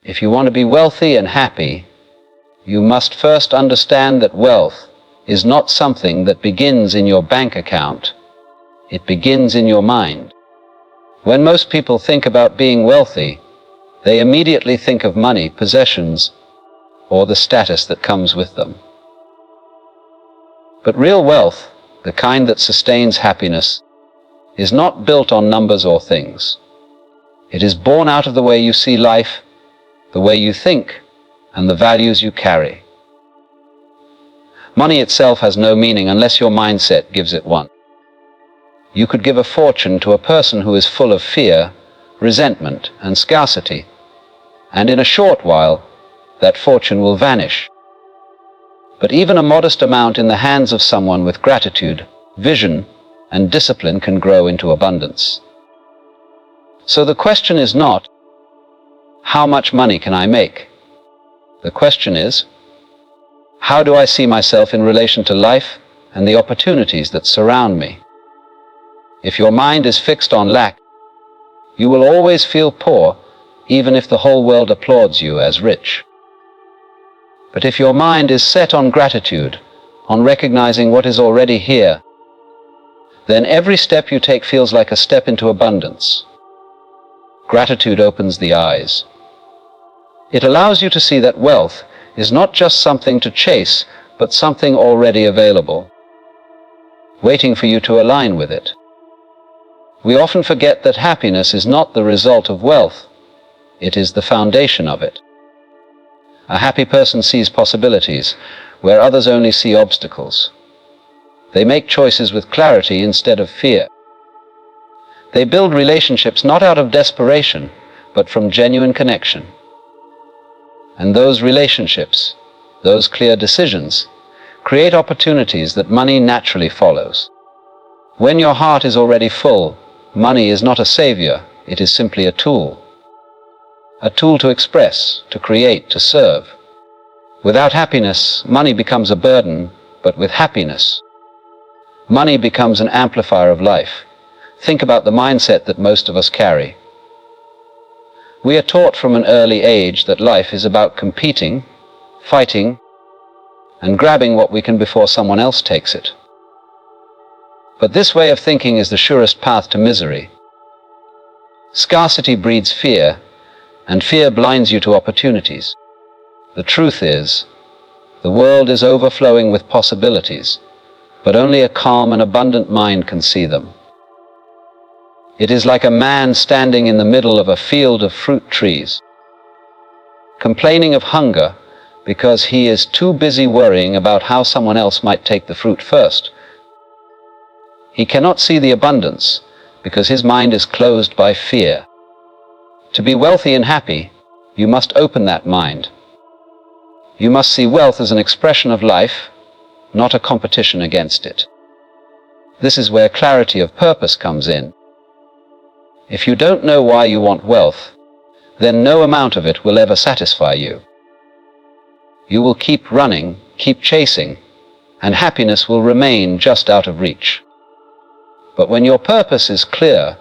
If you want to be wealthy and happy, you must first understand that wealth is not something that begins in your bank account. It begins in your mind. When most people think about being wealthy, they immediately think of money, possessions, or the status that comes with them. But real wealth, the kind that sustains happiness, is not built on numbers or things. It is born out of the way you see life, the way you think, and the values you carry. Money itself has no meaning unless your mindset gives it one. You could give a fortune to a person who is full of fear, resentment, and scarcity, and in a short while, that fortune will vanish. But even a modest amount in the hands of someone with gratitude, vision, and discipline can grow into abundance. So the question is not, how much money can I make? The question is, how do I see myself in relation to life and the opportunities that surround me? If your mind is fixed on lack, you will always feel poor, even if the whole world applauds you as rich. But if your mind is set on gratitude, on recognizing what is already here, then every step you take feels like a step into abundance. Gratitude opens the eyes. It allows you to see that wealth is not just something to chase, but something already available, waiting for you to align with it. We often forget that happiness is not the result of wealth, it is the foundation of it. A happy person sees possibilities where others only see obstacles. They make choices with clarity instead of fear. They build relationships not out of desperation, but from genuine connection. And those relationships, those clear decisions, create opportunities that money naturally follows. When your heart is already full, money is not a savior, it is simply a tool. A tool to express, to create, to serve. Without happiness, money becomes a burden, but with happiness, money becomes an amplifier of life. Think about the mindset that most of us carry. We are taught from an early age that life is about competing, fighting, and grabbing what we can before someone else takes it. But this way of thinking is the surest path to misery. Scarcity breeds fear, and fear blinds you to opportunities. The truth is, the world is overflowing with possibilities, but only a calm and abundant mind can see them. It is like a man standing in the middle of a field of fruit trees, complaining of hunger because he is too busy worrying about how someone else might take the fruit first. He cannot see the abundance because his mind is closed by fear. To be wealthy and happy, you must open that mind. You must see wealth as an expression of life, not a competition against it. This is where clarity of purpose comes in. If you don't know why you want wealth, then no amount of it will ever satisfy you. You will keep running, keep chasing, and happiness will remain just out of reach. But when your purpose is clear,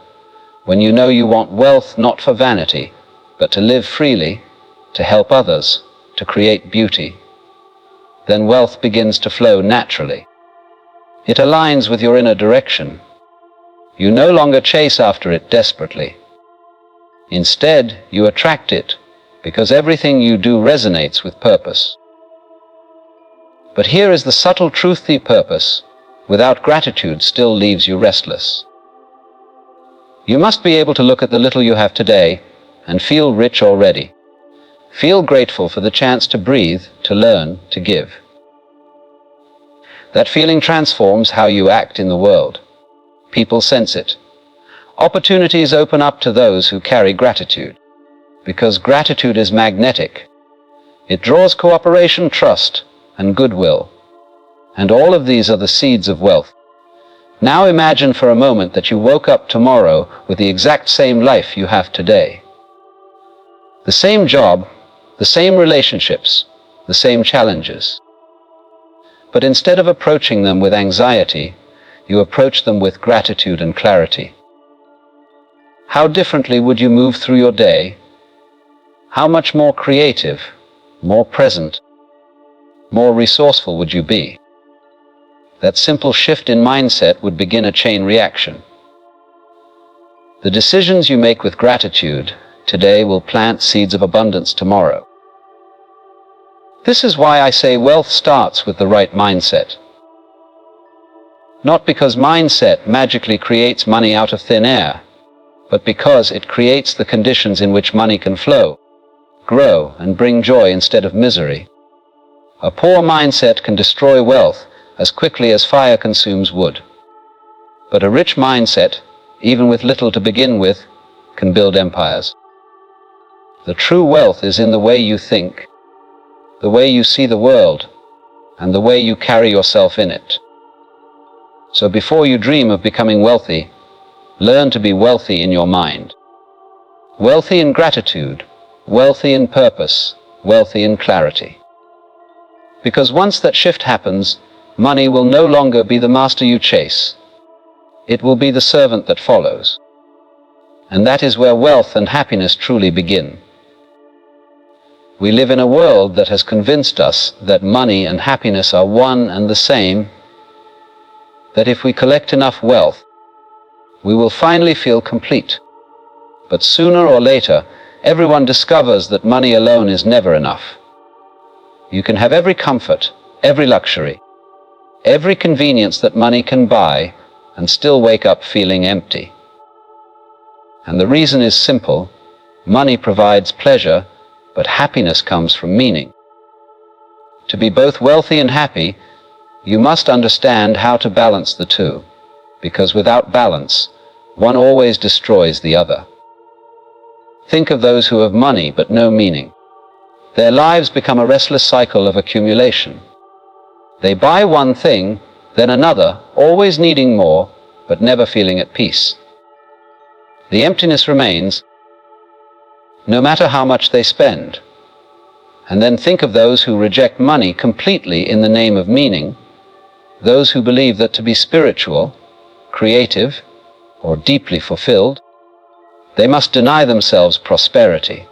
when you know you want wealth not for vanity, but to live freely, to help others, to create beauty, then wealth begins to flow naturally. It aligns with your inner direction. You no longer chase after it desperately. Instead, you attract it because everything you do resonates with purpose. But here is the subtle truth: the purpose, without gratitude, still leaves you restless. You must be able to look at the little you have today and feel rich already. Feel grateful for the chance to breathe, to learn, to give. That feeling transforms how you act in the world. People sense it. Opportunities open up to those who carry gratitude, because gratitude is magnetic. It draws cooperation, trust, and goodwill. And all of these are the seeds of wealth. Now imagine for a moment that you woke up tomorrow with the exact same life you have today. The same job, the same relationships, the same challenges. But instead of approaching them with anxiety, you approach them with gratitude and clarity. How differently would you move through your day? how much more creative, more present, more resourceful would you be? That simple shift in mindset would begin a chain reaction. The decisions you make with gratitude today will plant seeds of abundance tomorrow. This is why I say wealth starts with the right mindset. Not because mindset magically creates money out of thin air, but because it creates the conditions in which money can flow, grow, and bring joy instead of misery. A poor mindset can destroy wealth as quickly as fire consumes wood. But a rich mindset, even with little to begin with, can build empires. The true wealth is in the way you think, the way you see the world, and the way you carry yourself in it. So before you dream of becoming wealthy, learn to be wealthy in your mind. Wealthy in gratitude, wealthy in purpose, wealthy in clarity. Because once that shift happens, money will no longer be the master you chase. It will be the servant that follows. And that is where wealth and happiness truly begin. We live in a world that has convinced us that money and happiness are one and the same, that if we collect enough wealth, we will finally feel complete. But sooner or later, everyone discovers that money alone is never enough. You can have every comfort, every luxury, every convenience that money can buy, and still wake up feeling empty. And the reason is simple. Money provides pleasure, but happiness comes from meaning. To be both wealthy and happy, you must understand how to balance the two, because without balance, one always destroys the other. Think of those who have money but no meaning. Their lives become a restless cycle of accumulation. They buy one thing, then another, always needing more, but never feeling at peace. The emptiness remains, no matter how much they spend. And then think of those who reject money completely in the name of meaning, those who believe that to be spiritual, creative, or deeply fulfilled, they must deny themselves prosperity.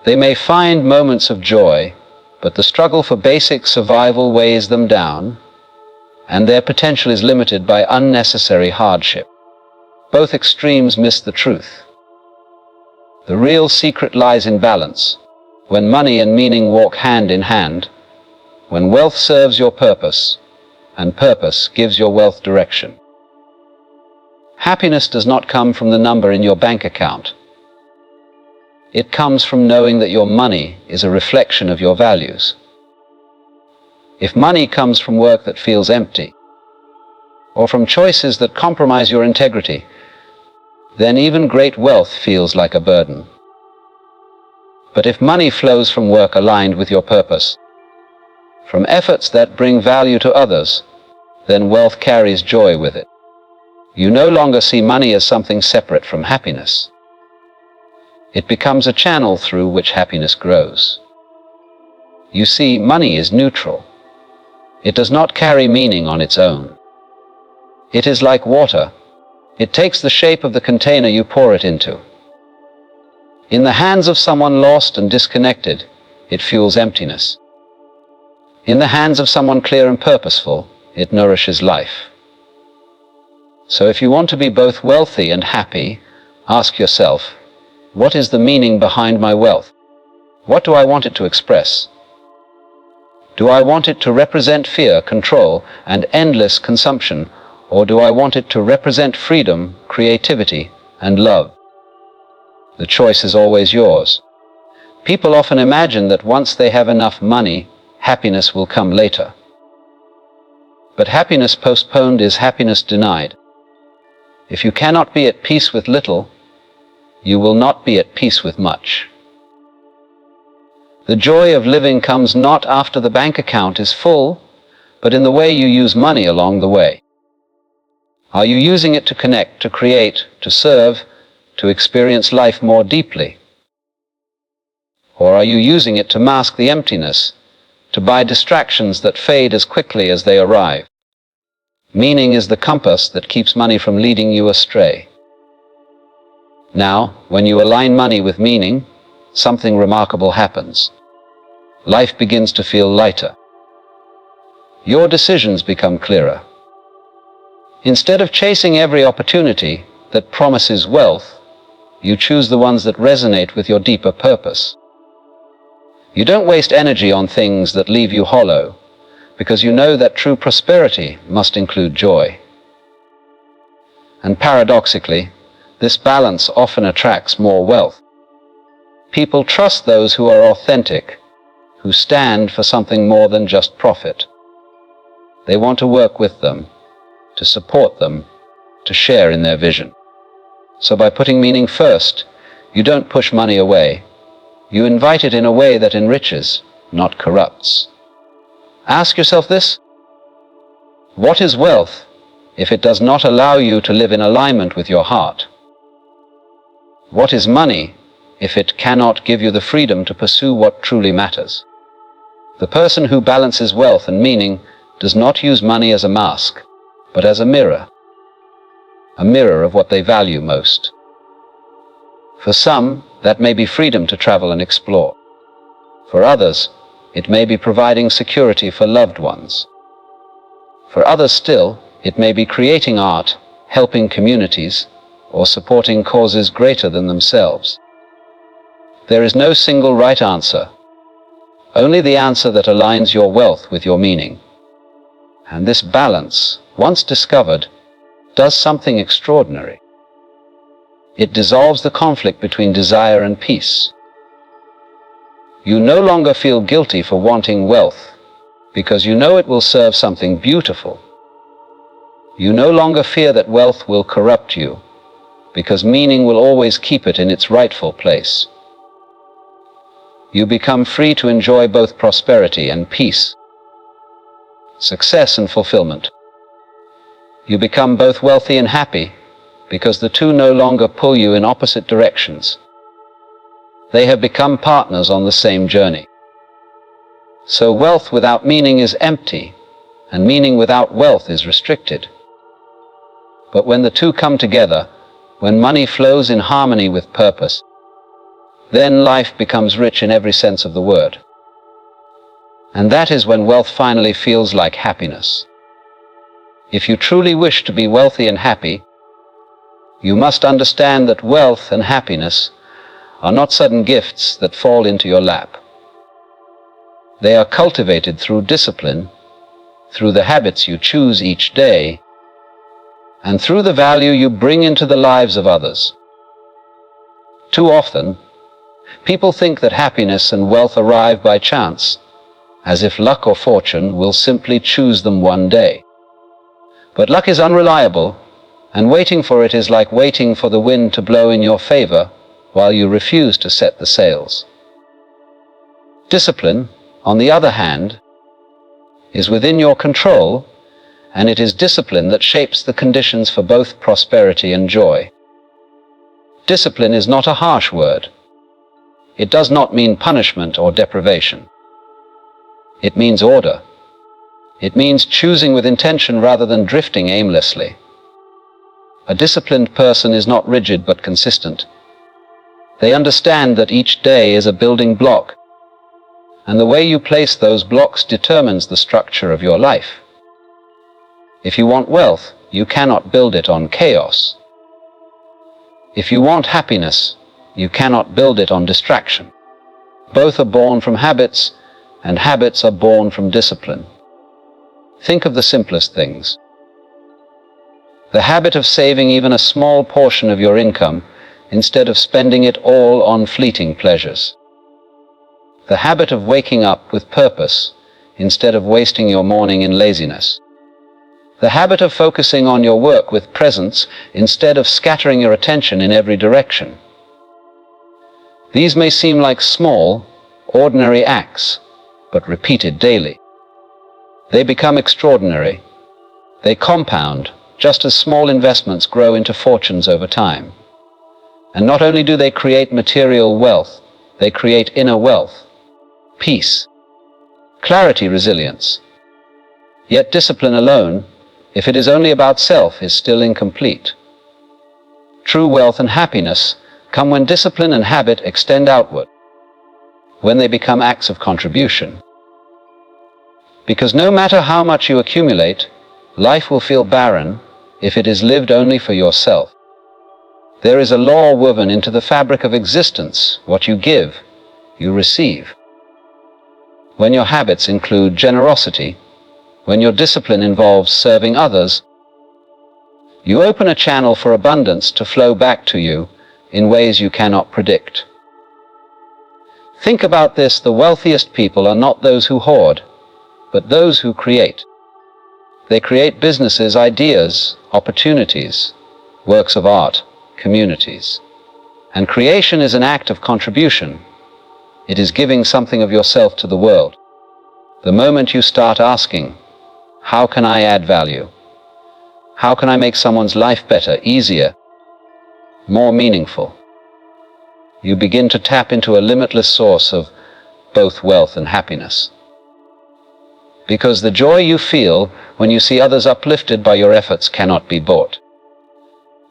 They may find moments of joy, but the struggle for basic survival weighs them down, and their potential is limited by unnecessary hardship. Both extremes miss the truth. The real secret lies in balance, when money and meaning walk hand in hand, when wealth serves your purpose, and purpose gives your wealth direction. Happiness does not come from the number in your bank account. It comes from knowing that your money is a reflection of your values. If money comes from work that feels empty, or from choices that compromise your integrity, then even great wealth feels like a burden. But if money flows from work aligned with your purpose, from efforts that bring value to others, then wealth carries joy with it. You no longer see money as something separate from happiness. It becomes a channel through which happiness grows. You see, money is neutral. It does not carry meaning on its own. It is like water. It takes the shape of the container you pour it into. In the hands of someone lost and disconnected, it fuels emptiness. In the hands of someone clear and purposeful, it nourishes life. So if you want to be both wealthy and happy, ask yourself, what is the meaning behind my wealth? What do I want it to express? Do I want it to represent fear, control, and endless consumption? Or do I want it to represent freedom, creativity, and love? The choice is always yours. People often imagine that once they have enough money, happiness will come later. But happiness postponed is happiness denied. If you cannot be at peace with little, you will not be at peace with much. The joy of living comes not after the bank account is full, but in the way you use money along the way. Are you using it to connect, to create, to serve, to experience life more deeply? Or are you using it to mask the emptiness, to buy distractions that fade as quickly as they arrive? Meaning is the compass that keeps money from leading you astray. Now, when you align money with meaning, something remarkable happens. Life begins to feel lighter. Your decisions become clearer. Instead of chasing every opportunity that promises wealth, you choose the ones that resonate with your deeper purpose. You don't waste energy on things that leave you hollow, because you know that true prosperity must include joy. And paradoxically, this balance often attracts more wealth. People trust those who are authentic, who stand for something more than just profit. They want to work with them, to support them, to share in their vision. So by putting meaning first, you don't push money away. You invite it in a way that enriches, not corrupts. Ask yourself this: what is wealth if it does not allow you to live in alignment with your heart? What is money if it cannot give you the freedom to pursue what truly matters? The person who balances wealth and meaning does not use money as a mask, but as a mirror of what they value most. For some, that may be freedom to travel and explore. For others, it may be providing security for loved ones. For others still, it may be creating art, helping communities, or supporting causes greater than themselves. There is no single right answer, only the answer that aligns your wealth with your meaning. And this balance, once discovered, does something extraordinary. It dissolves the conflict between desire and peace. You no longer feel guilty for wanting wealth, because you know it will serve something beautiful. You no longer fear that wealth will corrupt you, because meaning will always keep it in its rightful place. You become free to enjoy both prosperity and peace, success and fulfillment. You become both wealthy and happy, because the two no longer pull you in opposite directions. They have become partners on the same journey. So wealth without meaning is empty, and meaning without wealth is restricted. But when the two come together, when money flows in harmony with purpose, then life becomes rich in every sense of the word. And that is when wealth finally feels like happiness. If you truly wish to be wealthy and happy, you must understand that wealth and happiness are not sudden gifts that fall into your lap. They are cultivated through discipline, through the habits you choose each day, and through the value you bring into the lives of others. Too often, people think that happiness and wealth arrive by chance, as if luck or fortune will simply choose them one day. But luck is unreliable, and waiting for it is like waiting for the wind to blow in your favor while you refuse to set the sails. Discipline, on the other hand, is within your control, and it is discipline that shapes the conditions for both prosperity and joy. Discipline is not a harsh word. It does not mean punishment or deprivation. It means order. It means choosing with intention rather than drifting aimlessly. A disciplined person is not rigid but consistent. They understand that each day is a building block, and the way you place those blocks determines the structure of your life. If you want wealth, you cannot build it on chaos. If you want happiness, you cannot build it on distraction. Both are born from habits, and habits are born from discipline. Think of the simplest things. The habit of saving even a small portion of your income instead of spending it all on fleeting pleasures. The habit of waking up with purpose instead of wasting your morning in laziness. The habit of focusing on your work with presence instead of scattering your attention in every direction. These may seem like small, ordinary acts, but repeated daily, they become extraordinary. They compound, just as small investments grow into fortunes over time. And not only do they create material wealth, they create inner wealth, peace, clarity, resilience. Yet discipline alone, if it is only about self, is still incomplete. True wealth and happiness come when discipline and habit extend outward. when they become acts of contribution. Because no matter how much you accumulate, life will feel barren if it is lived only for yourself. There is a law woven into the fabric of existence: what you give, you receive. When your habits include generosity, when your discipline involves serving others, you open a channel for abundance to flow back to you in ways you cannot predict. Think about this: the wealthiest people are not those who hoard, but those who create. They create businesses, ideas, opportunities, works of art, communities. And creation is an act of contribution. It is giving something of yourself to the world. The moment you start asking, how can I add value? How can I make someone's life better, easier, more meaningful? You begin to tap into a limitless source of both wealth and happiness. Because the joy you feel when you see others uplifted by your efforts cannot be bought.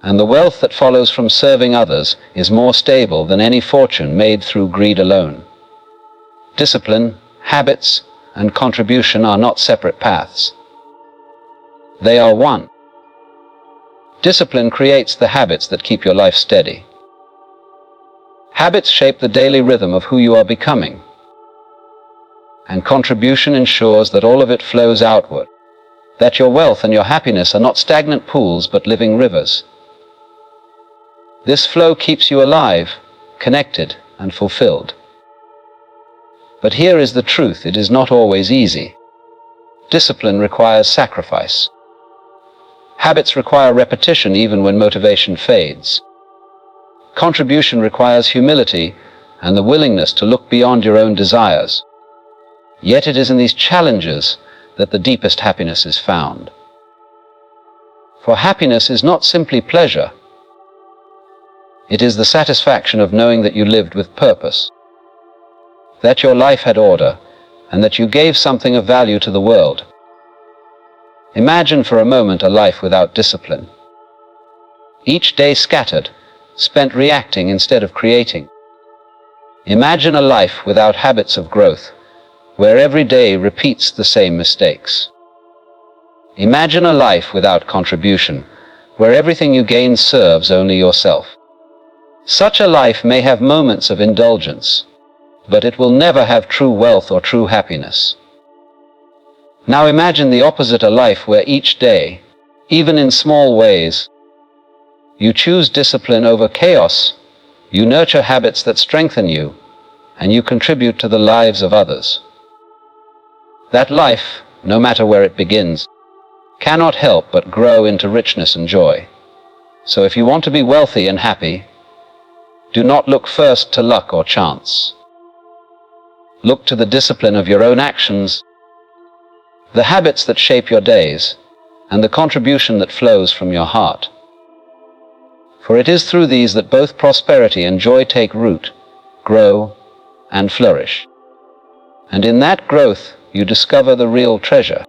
And the wealth that follows from serving others is more stable than any fortune made through greed alone. Discipline, habits, and contribution are not separate paths. They are one. Discipline creates the habits that keep your life steady. Habits shape the daily rhythm of who you are becoming. And contribution ensures that all of it flows outward, that your wealth and your happiness are not stagnant pools but living rivers. This flow keeps you alive, connected, and fulfilled. But here is the truth: it is not always easy. Discipline requires sacrifice. Habits require repetition even when motivation fades. Contribution requires humility and the willingness to look beyond your own desires. Yet it is in these challenges that the deepest happiness is found. For happiness is not simply pleasure. It is the satisfaction of knowing that you lived with purpose, that your life had order, and that you gave something of value to the world. Imagine for a moment a life without discipline. Each day scattered, spent reacting instead of creating. Imagine a life without habits of growth, where every day repeats the same mistakes. Imagine a life without contribution, where everything you gain serves only yourself. Such a life may have moments of indulgence, but it will never have true wealth or true happiness. Now imagine the opposite: a life where each day, even in small ways, you choose discipline over chaos, you nurture habits that strengthen you, and you contribute to the lives of others. That life, no matter where it begins, cannot help but grow into richness and joy. So if you want to be wealthy and happy, do not look first to luck or chance. Look to the discipline of your own actions, the habits that shape your days, and the contribution that flows from your heart. For it is through these that both prosperity and joy take root, grow, and flourish. And in that growth, you discover the real treasure.